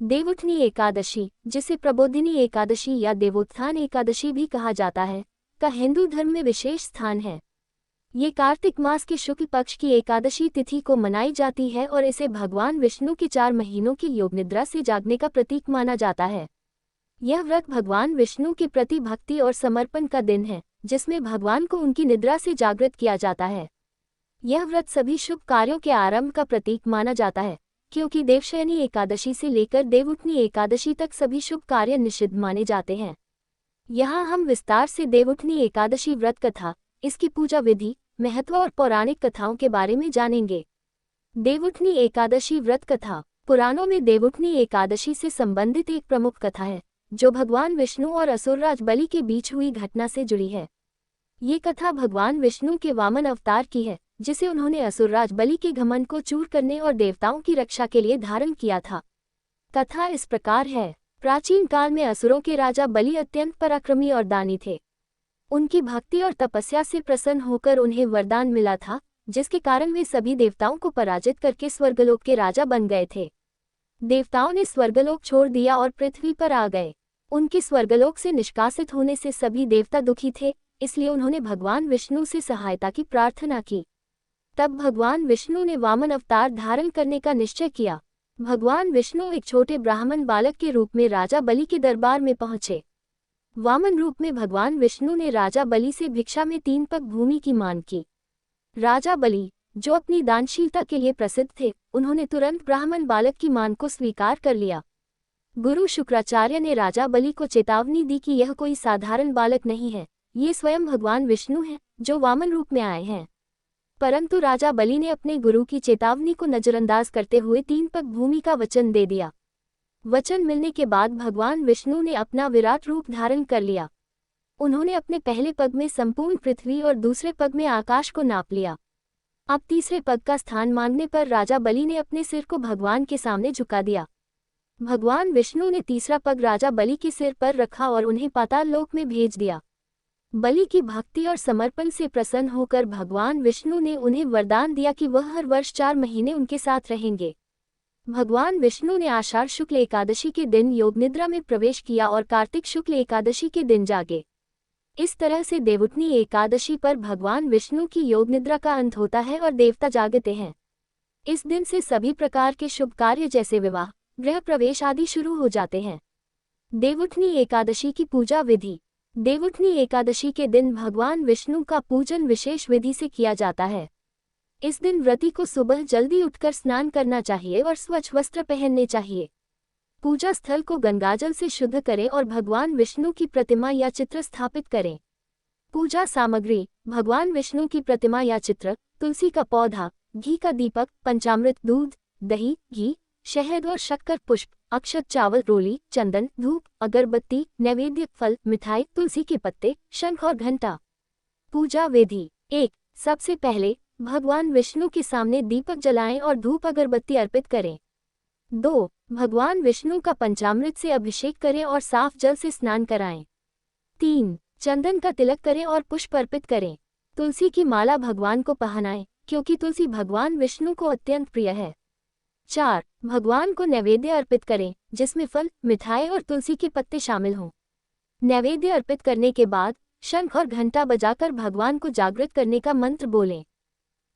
देवउठनी एकादशी, जिसे प्रबोधिनी एकादशी या देवोत्थान एकादशी भी कहा जाता है, का हिंदू धर्म में विशेष स्थान है। ये कार्तिक मास के शुक्ल पक्ष की एकादशी तिथि को मनाई जाती है और इसे भगवान विष्णु के 4 महीनों की योगनिद्रा से जागने का प्रतीक माना जाता है। यह व्रत भगवान विष्णु के प्रति भक्ति और समर्पण का दिन है, जिसमें भगवान को उनकी निद्रा से जागृत किया जाता है। यह व्रत सभी शुभ कार्यों के आरंभ का प्रतीक माना जाता है, क्योंकि देवशयनी एकादशी से लेकर देवउठनी एकादशी तक सभी शुभ कार्य निषिद्ध माने जाते हैं। यहाँ हम विस्तार से देवउठनी एकादशी व्रत कथा, इसकी पूजा विधि, महत्व और पौराणिक कथाओं के बारे में जानेंगे। देवउठनी एकादशी व्रत कथा। पुराणों में देवउठनी एकादशी से संबंधित एक प्रमुख कथा है, जो भगवान विष्णु और असुरराज बलि के बीच हुई घटना से जुड़ी है। ये कथा भगवान विष्णु के वामन अवतार की है, जिसे उन्होंने असुरराज बलि के घमंड को चूर करने और देवताओं की रक्षा के लिए धारण किया था। कथा इस प्रकार है। प्राचीन काल में असुरों के राजा बलि अत्यंत पराक्रमी और दानी थे। उनकी भक्ति और तपस्या से प्रसन्न होकर उन्हें वरदान मिला था, जिसके कारण वे सभी देवताओं को पराजित करके स्वर्गलोक के राजा बन गए थे। देवताओं ने स्वर्गलोक छोड़ दिया और पृथ्वी पर आ गए। उनके स्वर्गलोक से निष्कासित होने से सभी देवता दुखी थे, इसलिए उन्होंने भगवान विष्णु से सहायता की प्रार्थना की। तब भगवान विष्णु ने वामन अवतार धारण करने का निश्चय किया। भगवान विष्णु एक छोटे ब्राह्मण बालक के रूप में राजा बलि के दरबार में पहुंचे। वामन रूप में भगवान विष्णु ने राजा बलि से भिक्षा में 3 पग भूमि की मांग की। राजा बलि, जो अपनी दानशीलता के लिए प्रसिद्ध थे, उन्होंने तुरंत ब्राह्मण बालक की मांग को स्वीकार कर लिया। गुरु शुक्राचार्य ने राजा बलि को चेतावनी दी कि यह कोई साधारण बालक नहीं है, ये स्वयं भगवान विष्णु हैं, जो वामन रूप में आए हैं। परंतु राजा बलि ने अपने गुरु की चेतावनी को नजरअंदाज करते हुए 3 पग भूमि का वचन दे दिया। वचन मिलने के बाद भगवान विष्णु ने अपना विराट रूप धारण कर लिया। उन्होंने अपने पहले पग में संपूर्ण पृथ्वी और दूसरे पग में आकाश को नाप लिया। अब तीसरे पग का स्थान मांगने पर राजा बलि ने अपने सिर को भगवान के सामने झुका दिया। भगवान विष्णु ने तीसरा पग राजा बलि के सिर पर रखा और उन्हें पाताल लोक में भेज दिया। बलि की भक्ति और समर्पण से प्रसन्न होकर भगवान विष्णु ने उन्हें वरदान दिया कि वह हर वर्ष 4 महीने उनके साथ रहेंगे। भगवान विष्णु ने आषाढ़ शुक्ल एकादशी के दिन योगनिद्रा में प्रवेश किया और कार्तिक शुक्ल एकादशी के दिन जागे। इस तरह से देवउठनी एकादशी पर भगवान विष्णु की योगनिद्रा का अंत होता है और देवता जागते हैं। इस दिन से सभी प्रकार के शुभ कार्य जैसे विवाह, गृह प्रवेश आदि शुरू हो जाते हैं। देवउठनी एकादशी की पूजा विधि। देवउठनी एकादशी के दिन भगवान विष्णु का पूजन विशेष विधि से किया जाता है। इस दिन व्रती को सुबह जल्दी उठकर स्नान करना चाहिए और स्वच्छ वस्त्र पहनने चाहिए। पूजा स्थल को गंगाजल से शुद्ध करें और भगवान विष्णु की प्रतिमा या चित्र स्थापित करें। पूजा सामग्री: भगवान विष्णु की प्रतिमा या चित्र, तुलसी का पौधा, घी का दीपक, पंचामृत, दूध, दही, घी, शहद और शक्कर, पुष्प, अक्षत, चावल, रोली, चंदन, धूप, अगरबत्ती, नैवेद्य, फल, मिठाई, तुलसी के पत्ते, शंख और घंटा। पूजा विधि: 1. सबसे पहले भगवान विष्णु के सामने दीपक जलाएं और धूप अगरबत्ती अर्पित करें। 2. भगवान विष्णु का पंचामृत से अभिषेक करें और साफ जल से स्नान कराएं। 3. चंदन का तिलक करें और पुष्प अर्पित करें। तुलसी की माला भगवान को पहनाएं, क्योंकि तुलसी भगवान विष्णु को अत्यंत प्रिय है। 4. भगवान को नैवेद्य अर्पित करें, जिसमें फल, मिठाई और तुलसी के पत्ते शामिल हों। नैवेद्य अर्पित करने के बाद शंख और घंटा बजाकर भगवान को जागृत करने का मंत्र बोलें।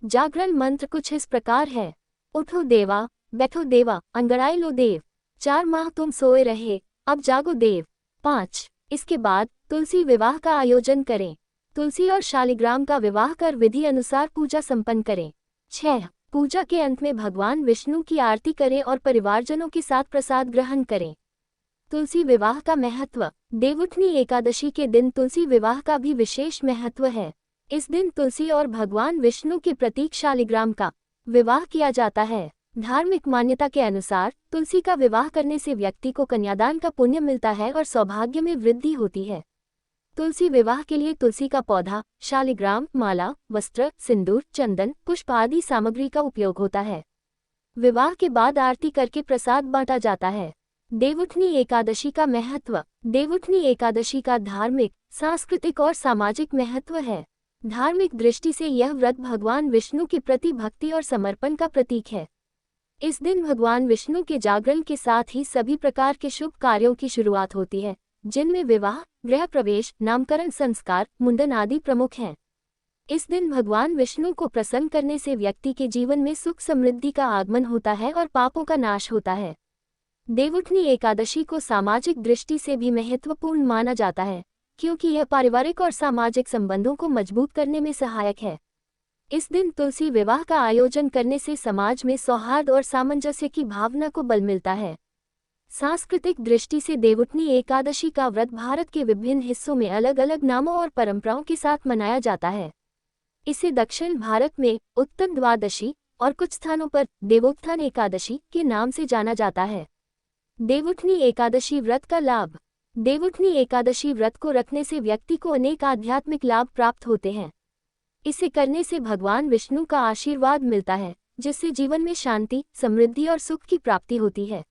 जागरण मंत्र कुछ इस प्रकार है: उठो देवा, बैठो देवा, अंगड़ाई लो देव। 4 माह तुम सोए रहे, अब जागो देव। 5. इसके बाद तुलसी विवाह का आयोजन करें। तुलसी और शालिग्राम का विवाह कर विधि अनुसार पूजा संपन्न करें। 6. पूजा के अंत में भगवान विष्णु की आरती करें और परिवारजनों के साथ प्रसाद ग्रहण करें। तुलसी विवाह का महत्व। देवउठनी एकादशी के दिन तुलसी विवाह का भी विशेष महत्व है। इस दिन तुलसी और भगवान विष्णु के प्रतीक शालिग्राम का विवाह किया जाता है। धार्मिक मान्यता के अनुसार तुलसी का विवाह करने से व्यक्ति को कन्यादान का पुण्य मिलता है और सौभाग्य में वृद्धि होती है। तुलसी विवाह के लिए तुलसी का पौधा, शालिग्राम, माला, वस्त्र, सिंदूर, चंदन, पुष्प आदि सामग्री का उपयोग होता है। विवाह के बाद आरती करके प्रसाद बांटा जाता है। देवउठनी एकादशी का महत्व। देवउठनी एकादशी का धार्मिक, सांस्कृतिक और सामाजिक महत्व है। धार्मिक दृष्टि से यह व्रत भगवान विष्णु के प्रति भक्ति और समर्पण का प्रतीक है। इस दिन भगवान विष्णु के जागरण के साथ ही सभी प्रकार के शुभ कार्यों की शुरुआत होती है, जिनमें विवाह, गृह प्रवेश, नामकरण संस्कार, मुंडन आदि प्रमुख हैं। इस दिन भगवान विष्णु को प्रसन्न करने से व्यक्ति के जीवन में सुख समृद्धि का आगमन होता है और पापों का नाश होता है। देवउठनी एकादशी को सामाजिक दृष्टि से भी महत्वपूर्ण माना जाता है, क्योंकि यह पारिवारिक और सामाजिक संबंधों को मजबूत करने में सहायक है। इस दिन तुलसी विवाह का आयोजन करने से समाज में सौहार्द और सामंजस्य की भावना को बल मिलता है। सांस्कृतिक दृष्टि से देवउठनी एकादशी का व्रत भारत के विभिन्न हिस्सों में अलग अलग नामों और परंपराओं के साथ मनाया जाता है। इसे दक्षिण भारत में उत्तर द्वादशी और कुछ स्थानों पर देवोत्थान एकादशी के नाम से जाना जाता है। देवउठनी एकादशी व्रत का लाभ। देवउठनी एकादशी व्रत को रखने से व्यक्ति को अनेक आध्यात्मिक लाभ प्राप्त होते हैं। इसे करने से भगवान विष्णु का आशीर्वाद मिलता है, जिससे जीवन में शांति, समृद्धि और सुख की प्राप्ति होती है।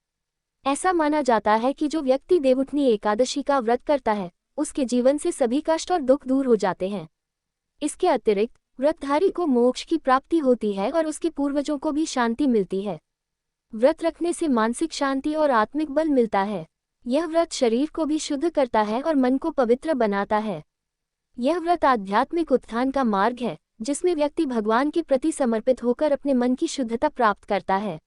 ऐसा माना जाता है कि जो व्यक्ति देवउठनी एकादशी का व्रत करता है, उसके जीवन से सभी कष्ट और दुख दूर हो जाते हैं। इसके अतिरिक्त व्रतधारी को मोक्ष की प्राप्ति होती है और उसके पूर्वजों को भी शांति मिलती है। व्रत रखने से मानसिक शांति और आत्मिक बल मिलता है। यह व्रत शरीर को भी शुद्ध करता है और मन को पवित्र बनाता है। यह व्रत आध्यात्मिक उत्थान का मार्ग है, जिसमें व्यक्ति भगवान के प्रति समर्पित होकर अपने मन की शुद्धता प्राप्त करता है।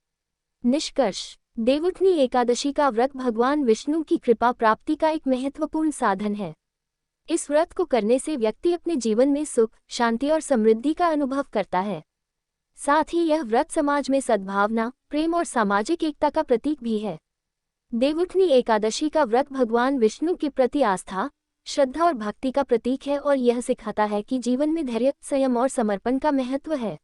निष्कर्ष: देवउठनी एकादशी का व्रत भगवान विष्णु की कृपा प्राप्ति का एक महत्वपूर्ण साधन है। इस व्रत को करने से व्यक्ति अपने जीवन में सुख, शांति और समृद्धि का अनुभव करता है। साथ ही यह व्रत समाज में सद्भावना, प्रेम और सामाजिक एकता का प्रतीक भी है। देवउठनी एकादशी का व्रत भगवान विष्णु के प्रति आस्था, श्रद्धा और भक्ति का प्रतीक है और यह सिखाता है कि जीवन में धैर्य, संयम और समर्पण का महत्व है।